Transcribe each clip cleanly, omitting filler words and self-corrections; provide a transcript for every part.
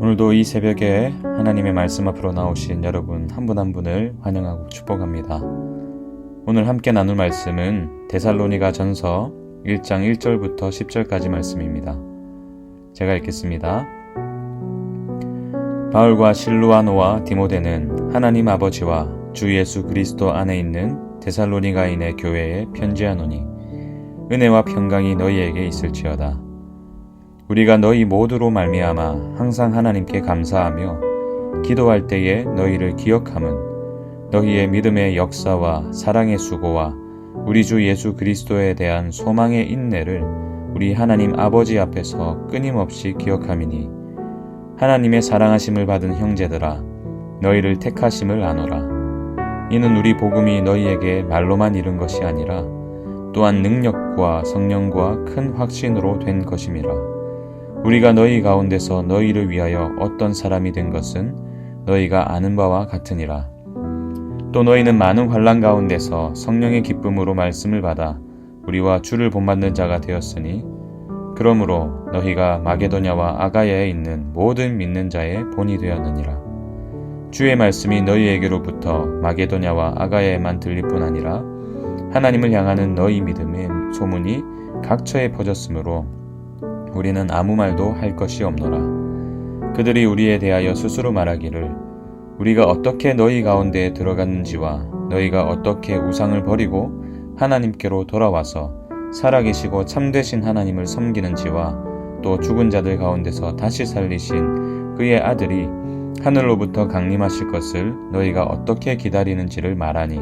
오늘도 이 새벽에 하나님의 말씀 앞으로 나오신 여러분 한 분 한 분을 환영하고 축복합니다. 오늘 함께 나눌 말씀은 데살로니가 전서 1장 1절부터 10절까지 말씀입니다. 제가 읽겠습니다. 바울과 실루아노와 디모데는 하나님 아버지와 주 예수 그리스도 안에 있는 데살로니가인의 교회에 편지하노니 은혜와 평강이 너희에게 있을지어다. 우리가 너희 모두로 말미암아 항상 하나님께 감사하며 기도할 때에 너희를 기억함은 너희의 믿음의 역사와 사랑의 수고와 우리 주 예수 그리스도에 대한 소망의 인내를 우리 하나님 아버지 앞에서 끊임없이 기억함이니 하나님의 사랑하심을 받은 형제들아 너희를 택하심을 아노라. 이는 우리 복음이 너희에게 말로만 이른 것이 아니라 또한 능력과 성령과 큰 확신으로 된 것임이라. 우리가 너희 가운데서 너희를 위하여 어떤 사람이 된 것은 너희가 아는 바와 같으니라. 또 너희는 많은 환난 가운데서 성령의 기쁨으로 말씀을 받아 우리와 주를 본받는 자가 되었으니 그러므로 너희가 마게도냐와 아가야에 있는 모든 믿는 자의 본이 되었느니라. 주의 말씀이 너희에게로부터 마게도냐와 아가야에만 들릴 뿐 아니라 하나님을 향하는 너희 믿음의 소문이 각처에 퍼졌으므로 우리는 아무 말도 할 것이 없노라. 그들이 우리에 대하여 스스로 말하기를 우리가 어떻게 너희 가운데에 들어갔는지와 너희가 어떻게 우상을 버리고 하나님께로 돌아와서 살아계시고 참되신 하나님을 섬기는지와 또 죽은 자들 가운데서 다시 살리신 그의 아들이 하늘로부터 강림하실 것을 너희가 어떻게 기다리는지를 말하니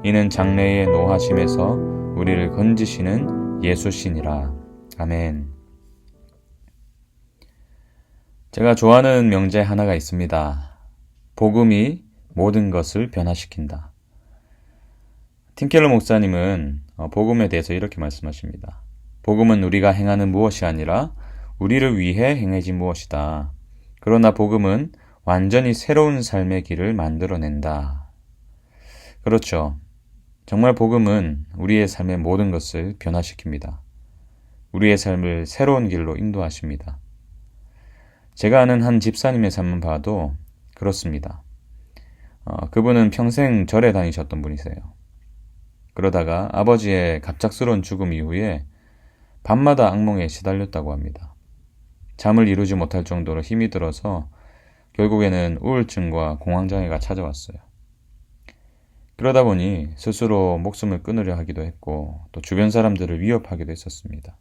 이는 장래의 노하심에서 우리를 건지시는 예수시니라. 아멘. 제가 좋아하는 명제 하나가 있습니다. 복음이 모든 것을 변화시킨다. 팀켈러 목사님은 복음에 대해서 이렇게 말씀하십니다. 복음은 우리가 행하는 무엇이 아니라 우리를 위해 행해진 무엇이다. 그러나 복음은 완전히 새로운 삶의 길을 만들어낸다. 그렇죠. 정말 복음은 우리의 삶의 모든 것을 변화시킵니다. 우리의 삶을 새로운 길로 인도하십니다. 제가 아는 한 집사님의 삶을 봐도 그렇습니다. 그분은 평생 절에 다니셨던 분이세요. 그러다가 아버지의 갑작스러운 죽음 이후에 밤마다 악몽에 시달렸다고 합니다. 잠을 이루지 못할 정도로 힘이 들어서 결국에는 우울증과 공황장애가 찾아왔어요. 그러다 보니 스스로 목숨을 끊으려 하기도 했고 또 주변 사람들을 위협하기도 했었습니다.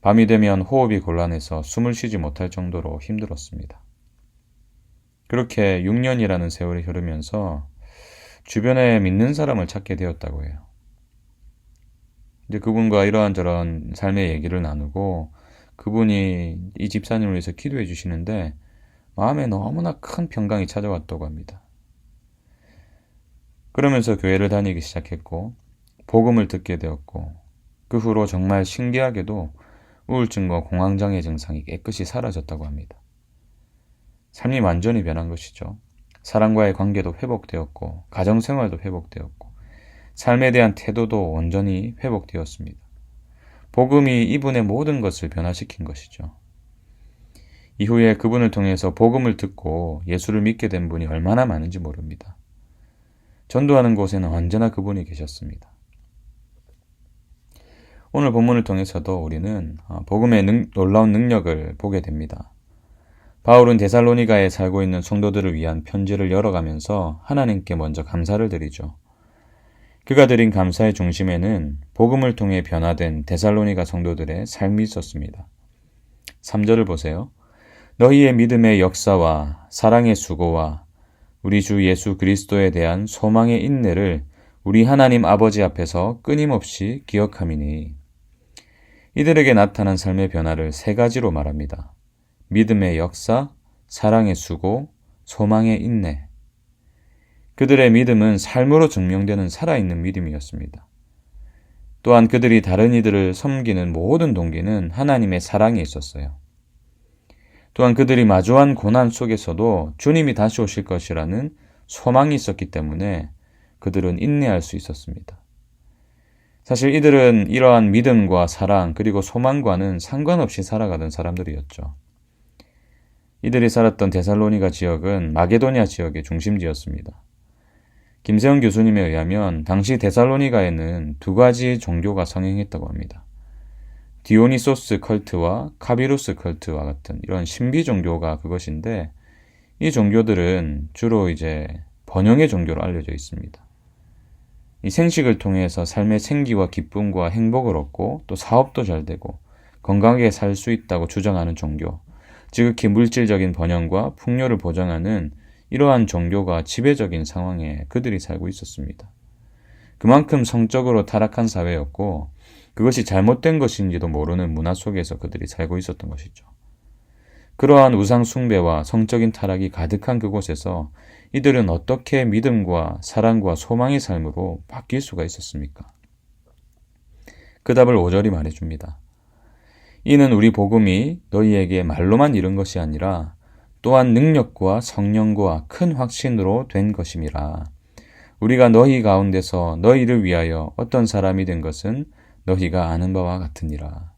밤이 되면 호흡이 곤란해서 숨을 쉬지 못할 정도로 힘들었습니다. 그렇게 6년이라는 세월이 흐르면서 주변에 믿는 사람을 찾게 되었다고 해요. 이제 그분과 이러한저러한 삶의 얘기를 나누고 그분이 이 집사님을 위해서 기도해 주시는데 마음에 너무나 큰 평강이 찾아왔다고 합니다. 그러면서 교회를 다니기 시작했고 복음을 듣게 되었고 그 후로 정말 신기하게도 우울증과 공황장애 증상이 깨끗이 사라졌다고 합니다. 삶이 완전히 변한 것이죠. 사람과의 관계도 회복되었고 가정생활도 회복되었고 삶에 대한 태도도 온전히 회복되었습니다. 복음이 이분의 모든 것을 변화시킨 것이죠. 이후에 그분을 통해서 복음을 듣고 예수를 믿게 된 분이 얼마나 많은지 모릅니다. 전도하는 곳에는 언제나 그분이 계셨습니다. 오늘 본문을 통해서도 우리는 복음의 놀라운 능력을 보게 됩니다. 바울은 데살로니가에 살고 있는 성도들을 위한 편지를 열어가면서 하나님께 먼저 감사를 드리죠. 그가 드린 감사의 중심에는 복음을 통해 변화된 데살로니가 성도들의 삶이 있었습니다. 3절을 보세요. 너희의 믿음의 역사와 사랑의 수고와 우리 주 예수 그리스도에 대한 소망의 인내를 우리 하나님 아버지 앞에서 끊임없이 기억함이니 이들에게 나타난 삶의 변화를 세 가지로 말합니다. 믿음의 역사, 사랑의 수고, 소망의 인내. 그들의 믿음은 삶으로 증명되는 살아있는 믿음이었습니다. 또한 그들이 다른 이들을 섬기는 모든 동기는 하나님의 사랑에 있었어요. 또한 그들이 마주한 고난 속에서도 주님이 다시 오실 것이라는 소망이 있었기 때문에 그들은 인내할 수 있었습니다. 사실 이들은 이러한 믿음과 사랑 그리고 소망과는 상관없이 살아가던 사람들이었죠. 이들이 살았던 데살로니가 지역은 마게도냐 지역의 중심지였습니다. 김세영 교수님에 의하면 당시 데살로니가에는 두 가지 종교가 성행했다고 합니다. 디오니소스 컬트와 카비루스 컬트와 같은 이런 신비 종교가 그것인데, 이 종교들은 주로 이제 번영의 종교로 알려져 있습니다. 이 생식을 통해서 삶의 생기와 기쁨과 행복을 얻고 또 사업도 잘 되고 건강하게 살 수 있다고 주장하는 종교, 지극히 물질적인 번영과 풍요를 보장하는 이러한 종교가 지배적인 상황에 그들이 살고 있었습니다. 그만큼 성적으로 타락한 사회였고 그것이 잘못된 것인지도 모르는 문화 속에서 그들이 살고 있었던 것이죠. 그러한 우상 숭배와 성적인 타락이 가득한 그곳에서 이들은 어떻게 믿음과 사랑과 소망의 삶으로 바뀔 수가 있었습니까? 그 답을 5절이 말해줍니다. 이는 우리 복음이 너희에게 말로만 이른 것이 아니라 또한 능력과 성령과 큰 확신으로 된 것임이라. 우리가 너희 가운데서 너희를 위하여 어떤 사람이 된 것은 너희가 아는 바와 같으니라.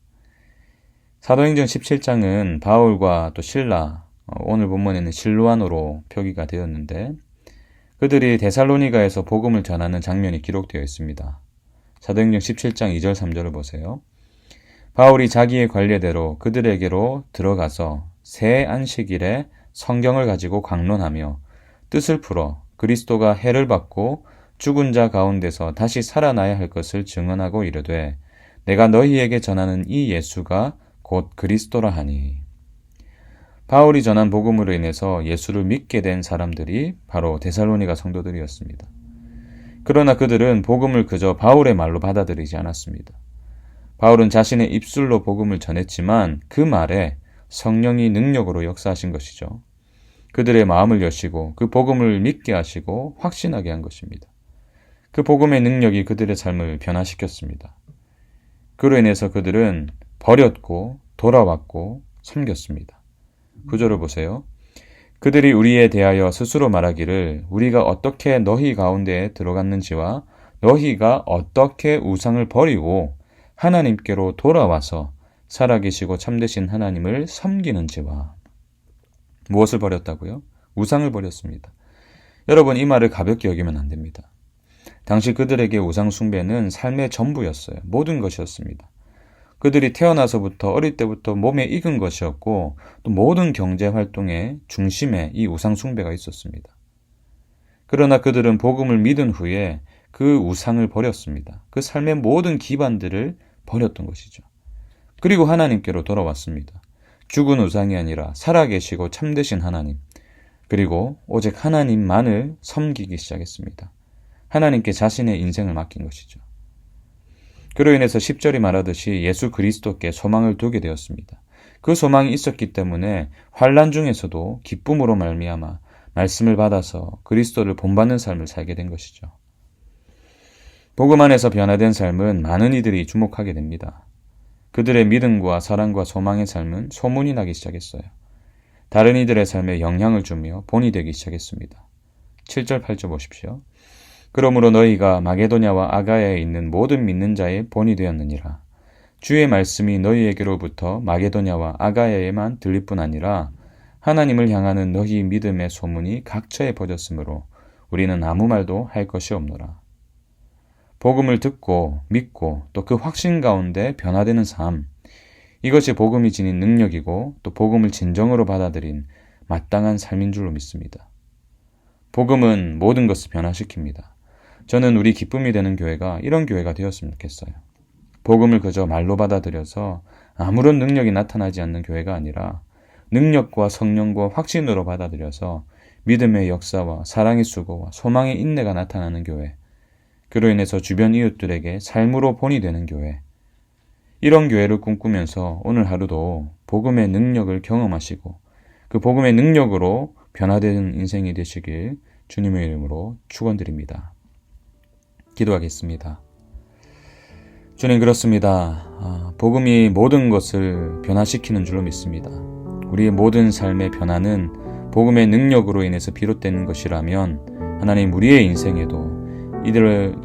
사도행전 17장은 바울과 또 실라, 오늘 본문에는 실루아노로 표기가 되었는데 그들이 데살로니가에서 복음을 전하는 장면이 기록되어 있습니다. 사도행전 17장 2절 3절을 보세요. 바울이 자기의 관례대로 그들에게로 들어가서 새 안식일에 성경을 가지고 강론하며 뜻을 풀어 그리스도가 해를 받고 죽은 자 가운데서 다시 살아나야 할 것을 증언하고 이르되 내가 너희에게 전하는 이 예수가 곧 그리스도라 하니. 바울이 전한 복음으로 인해서 예수를 믿게 된 사람들이 바로 데살로니가 성도들이었습니다. 그러나 그들은 복음을 그저 바울의 말로 받아들이지 않았습니다. 바울은 자신의 입술로 복음을 전했지만 그 말에 성령이 능력으로 역사하신 것이죠. 그들의 마음을 여시고 그 복음을 믿게 하시고 확신하게 한 것입니다. 그 복음의 능력이 그들의 삶을 변화시켰습니다. 그로 인해서 그들은 버렸고 돌아왔고 섬겼습니다. 구절을 보세요. 그들이 우리에 대하여 스스로 말하기를 우리가 어떻게 너희 가운데에 들어갔는지와 너희가 어떻게 우상을 버리고 하나님께로 돌아와서 살아계시고 참되신 하나님을 섬기는지와. 무엇을 버렸다고요? 우상을 버렸습니다. 여러분, 이 말을 가볍게 여기면 안 됩니다. 당시 그들에게 우상 숭배는 삶의 전부였어요. 모든 것이었습니다. 그들이 태어나서부터 어릴 때부터 몸에 익은 것이었고 또 모든 경제 활동의 중심에 이 우상 숭배가 있었습니다. 그러나 그들은 복음을 믿은 후에 그 우상을 버렸습니다. 그 삶의 모든 기반들을 버렸던 것이죠. 그리고 하나님께로 돌아왔습니다. 죽은 우상이 아니라 살아계시고 참되신 하나님, 그리고 오직 하나님만을 섬기기 시작했습니다. 하나님께 자신의 인생을 맡긴 것이죠. 그로 인해서 10절이 말하듯이 예수 그리스도께 소망을 두게 되었습니다. 그 소망이 있었기 때문에 환난 중에서도 기쁨으로 말미암아 말씀을 받아서 그리스도를 본받는 삶을 살게 된 것이죠. 복음 안에서 변화된 삶은 많은 이들이 주목하게 됩니다. 그들의 믿음과 사랑과 소망의 삶은 소문이 나기 시작했어요. 다른 이들의 삶에 영향을 주며 본이 되기 시작했습니다. 7절 8절 보십시오. 그러므로 너희가 마게도냐와 아가야에 있는 모든 믿는 자의 본이 되었느니라. 주의 말씀이 너희에게로부터 마게도냐와 아가야에만 들릴 뿐 아니라 하나님을 향하는 너희 믿음의 소문이 각처에 퍼졌으므로 우리는 아무 말도 할 것이 없노라. 복음을 듣고 믿고 또 그 확신 가운데 변화되는 삶, 이것이 복음이 지닌 능력이고 또 복음을 진정으로 받아들인 마땅한 삶인 줄로 믿습니다. 복음은 모든 것을 변화시킵니다. 저는 우리 기쁨이 되는 교회가 이런 교회가 되었으면 좋겠어요. 복음을 그저 말로 받아들여서 아무런 능력이 나타나지 않는 교회가 아니라 능력과 성령과 확신으로 받아들여서 믿음의 역사와 사랑의 수고와 소망의 인내가 나타나는 교회, 그로 인해서 주변 이웃들에게 삶으로 본이 되는 교회, 이런 교회를 꿈꾸면서 오늘 하루도 복음의 능력을 경험하시고 그 복음의 능력으로 변화되는 인생이 되시길 주님의 이름으로 축원드립니다. 기도하겠습니다. 주님, 그렇습니다. 복음이 모든 것을 변화시키는 줄로 믿습니다. 우리의 모든 삶의 변화는 복음의 능력으로 인해서 비롯되는 것이라면 하나님, 우리의 인생에도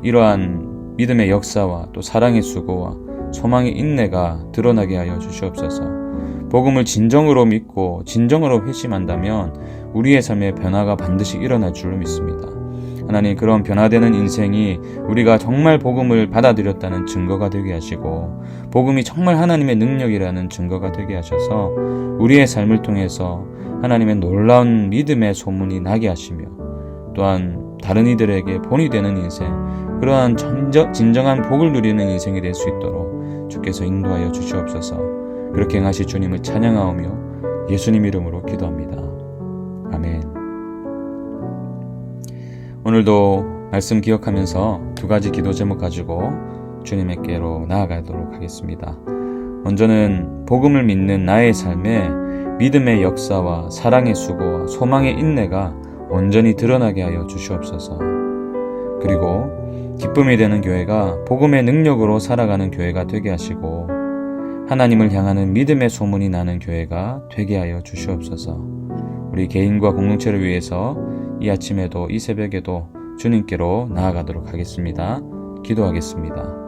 이러한 믿음의 역사와 또 사랑의 수고와 소망의 인내가 드러나게 하여 주시옵소서. 복음을 진정으로 믿고 진정으로 회심한다면 우리의 삶의 변화가 반드시 일어날 줄로 믿습니다. 하나님, 그런 변화되는 인생이 우리가 정말 복음을 받아들였다는 증거가 되게 하시고 복음이 정말 하나님의 능력이라는 증거가 되게 하셔서 우리의 삶을 통해서 하나님의 놀라운 믿음의 소문이 나게 하시며 또한 다른 이들에게 본이 되는 인생, 그러한 진정한 복을 누리는 인생이 될 수 있도록 주께서 인도하여 주시옵소서. 그렇게 행하실 주님을 찬양하오며 예수님 이름으로 기도합니다. 아멘. 오늘도 말씀 기억하면서 두 가지 기도 제목 가지고 주님께로 나아가도록 하겠습니다. 먼저는 복음을 믿는 나의 삶에 믿음의 역사와 사랑의 수고와 소망의 인내가 온전히 드러나게 하여 주시옵소서. 그리고 기쁨이 되는 교회가 복음의 능력으로 살아가는 교회가 되게 하시고 하나님을 향하는 믿음의 소문이 나는 교회가 되게 하여 주시옵소서. 우리 개인과 공동체를 위해서 이 아침에도 이 새벽에도 주님께로 나아가도록 하겠습니다. 기도하겠습니다.